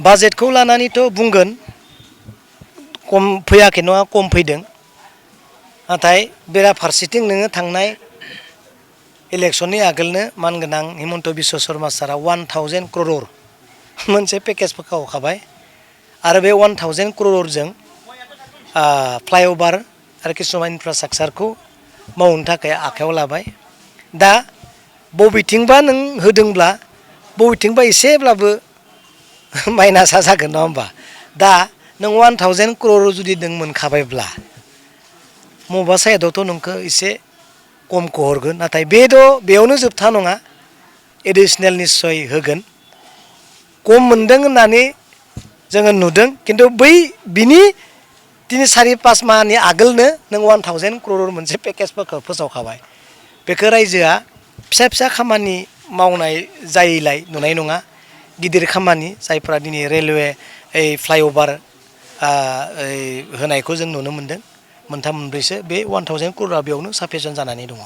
बाजेटखौ लानानैथ' बुंगोन खम फैयाखै नङा खम फैदों नाथाय बेराफारसेथिं नोङो थांनाय इलेक्सननि आगोलनो मानगोनां हिमन्त बिश्व शर्मा सारा 1000 crore मोनसे पेकेज फोसावखाबाय आरो बे 1000 crore फ्लाइअभार आरो किसुमान इनफ्रास्ट्राक्चारखौ मावनो थाखाय आखायाव लाबाय दा बबेथिंबा नों होदोंब्ला बबेथिंबा एसेब्लाबो माइनासा जागोन नङा होमबा दा नों 1000 crore जुदि नों मोनखाबायब्ला मबेबा साइडआवथ' नोंखौ एसे खमखौ हरगोन नाथाय बेयावनो जोबथा नङा एडिशनेल निस्सय होगोन खम मोनदों होननानै जोङो नुदों खिन्थु बिनि 3-4-5 माहनि आगोलनो नों 1000 crore मोनसे पेकेजफोरखौ फोसावखाबाय बेखौ रायजोआ फिसा फिसा खामानि मावनाय जायैलाय नुनाय नङा गिदिर खामानि जायफ्रा दिनै रेलवे फ्लाइअभार होनायखौ जों नुनो मोनदों मोनथाम मोनब्रैसो बे 1000 crore बेयावनो साफिसियेन्ट जानानै दङ।